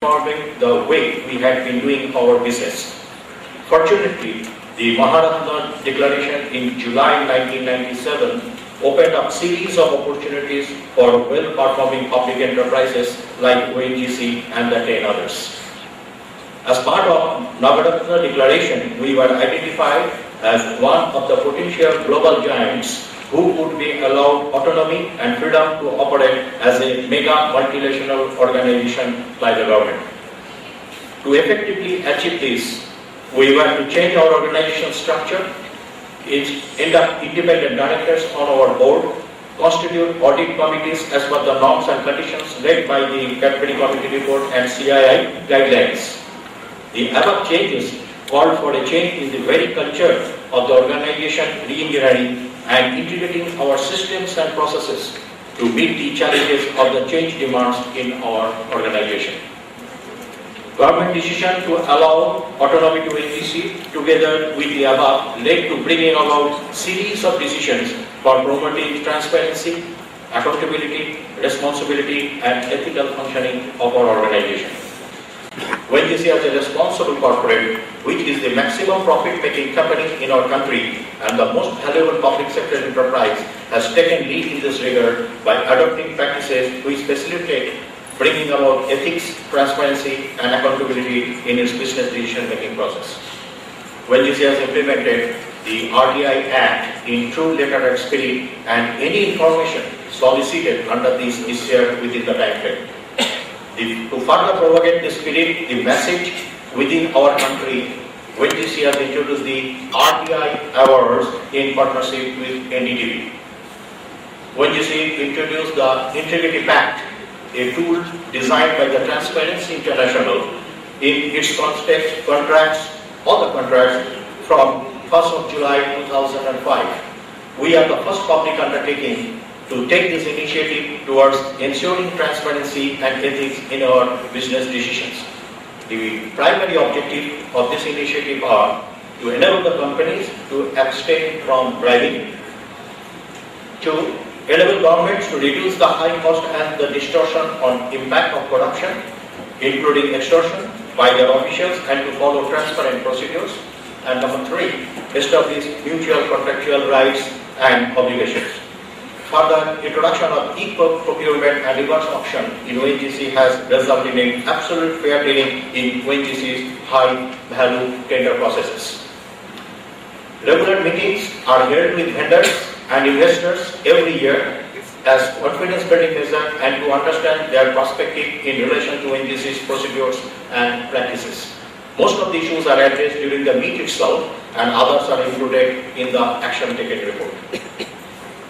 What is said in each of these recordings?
transforming the way we had been doing our business. Fortunately, the Maharatna Declaration in July 1997 opened up series of opportunities for well-performing public enterprises like ONGC and the 10 others. As part of Navaratna Declaration, we were identified as one of the potential global giants who would be allowed autonomy and freedom to operate as a mega multinational organization by the government. To effectively achieve this, we were to change our organization structure, induct independent directors on our board, constitute audit committees as per the norms and conditions led by the Cadbury Committee Report and CII guidelines. The above changes called for a change in the very culture of the organization, re-engineering and integrating our systems and processes to meet the challenges of the change demands in our organization. Government decision to allow autonomy to NGC together with the above led to bringing about series of decisions for promoting transparency, accountability, responsibility and ethical functioning of our organization. ONGC as a responsible corporate, which is the maximum profit-making company in our country and the most valuable public sector enterprise, has taken lead in this regard by adopting practices which facilitate bringing about ethics, transparency and accountability in its business decision-making process. ONGC has implemented the RTI Act in true letter and spirit, and any information solicited under this is shared within the time frame. To further propagate the spirit, the message within our country, ONGC has introduced the RTI Awards in partnership with NDTV. ONGC introduced the Integrity Pact, a tool designed by the Transparency International in its contracts, all the contracts from 1st of July 2005. We are the first public undertaking to take this initiative towards ensuring transparency and ethics in our business decisions. The primary objective of this initiative are to enable the companies to abstain from bribing, to enable governments to reduce the high cost and the distortion on impact of corruption, including extortion, by their officials and to follow transparent procedures, and number 3, establish mutual contractual rights and obligations. Further, introduction of equal procurement and reverse auction in ONGC has resulted in absolute fair dealing in ONGC's high-value tender processes. Regular meetings are held with vendors and investors every year as confidence-building measure and to understand their perspective in relation to ONGC's procedures and practices. Most of the issues are addressed during the meet itself, and others are included in the action taken report.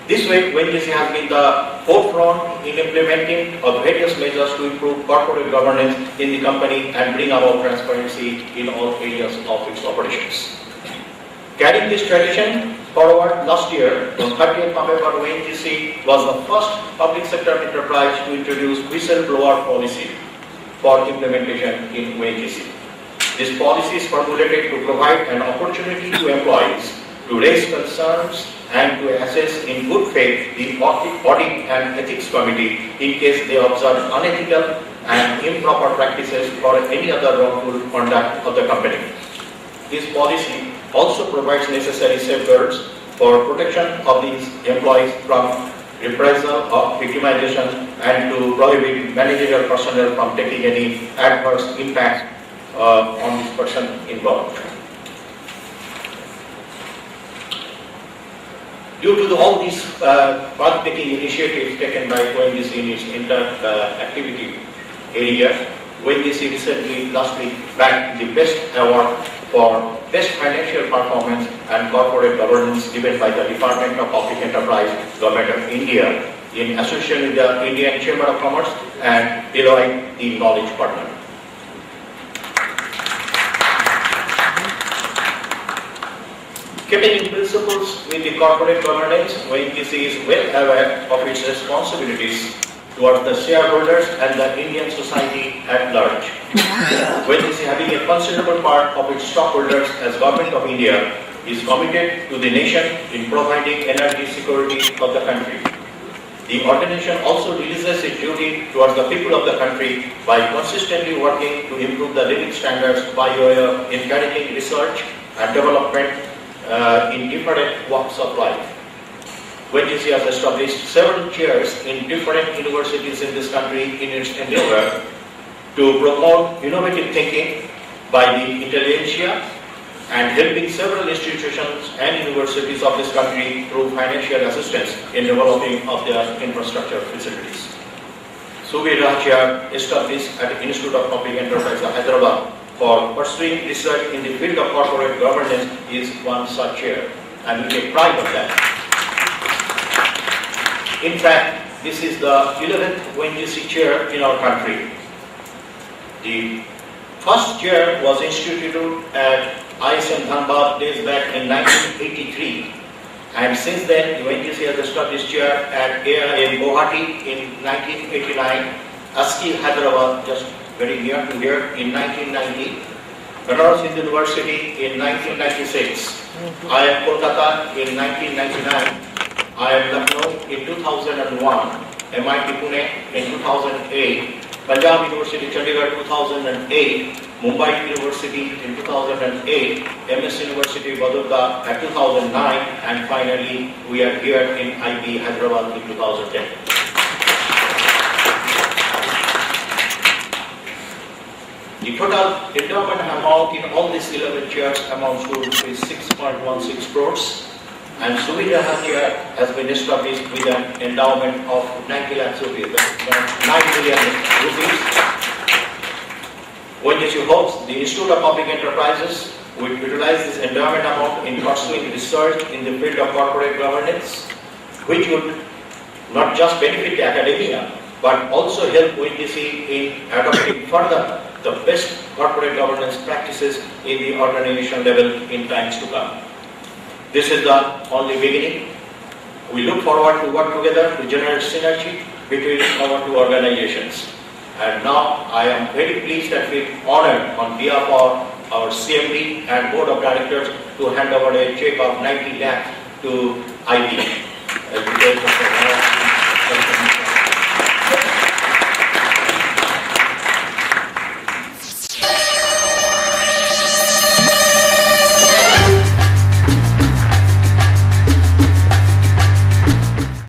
This way, ONGC has been the forefront in implementing of various measures to improve corporate governance in the company and bring about transparency in all areas of its operations. Carrying this tradition forward, last year, on 30th November, ONGC was the first public sector enterprise to introduce whistleblower policy for implementation in ONGC. This policy is formulated to provide an opportunity to employees to raise concerns and to assess in good faith the audit and ethics committee in case they observe unethical and improper practices or any other wrongful conduct of the company. This policy also provides necessary safeguards for protection of these employees from reprisal or victimization and to prohibit managerial personnel from taking any adverse impact on this person involved. Due to all these path-taking initiatives taken by ONGC in its inter-activity area, ONGC recently, last week, bagged the Best Award for Best Financial Performance and Corporate Governance given by the Department of Public Enterprise, Government of India, in association with the Indian Chamber of Commerce and Deloitte, the Knowledge Partner. Keeping in principles with the corporate governance, ONGC is well aware of its responsibilities towards the shareholders and the Indian society at large. ONGC, having a considerable part of its stockholders as Government of India, is committed to the nation in providing energy security of the country. The organization also releases its duty towards the people of the country by consistently working to improve the living standards by way of encouraging research and development in different walks of life. YGC has established several chairs in different universities in this country in its endeavor to promote innovative thinking by the intelligentsia and helping several institutions and universities of this country through financial assistance in developing of their infrastructure facilities. Subira Chair established at the Institute of Public Enterprise of Hyderabad for pursuing research in the field of corporate governance is one such chair, and we take pride of that. In fact, this is the 11th YGC chair in our country. The first chair was instituted at ISM Dhanbad days back in 1983, and since then YGC has established chair at AIM Guwahati in 1989, ASCI Hyderabad just very near to here in 1990, Banaras Hindu University in 1996, IIM Kolkata in 1999, IIM Lucknow in 2001, MIT Pune in 2008, Punjab University Chandigarh 2008, Mumbai University in 2008, MS University Vadodara at 2009, and finally we are here in IB Hyderabad in 2010. The total endowment amount in all these 11 chairs amounts to 6.16 crores. And Subira chair has been established with an endowment of 90 lakhs rupees, 9 million rupees. YGC hopes the Institute of Public Enterprises will utilize this endowment amount in pursuing research in the field of corporate governance, which would not just benefit the academia, but also help YGC in adopting further the best corporate governance practices in the organization level in times to come. This is the only beginning. We look forward to work together to generate synergy between our two organizations. And now I am very pleased and feel honored on behalf of our CMD and Board of Directors to hand over a check of 90 lakhs to IB.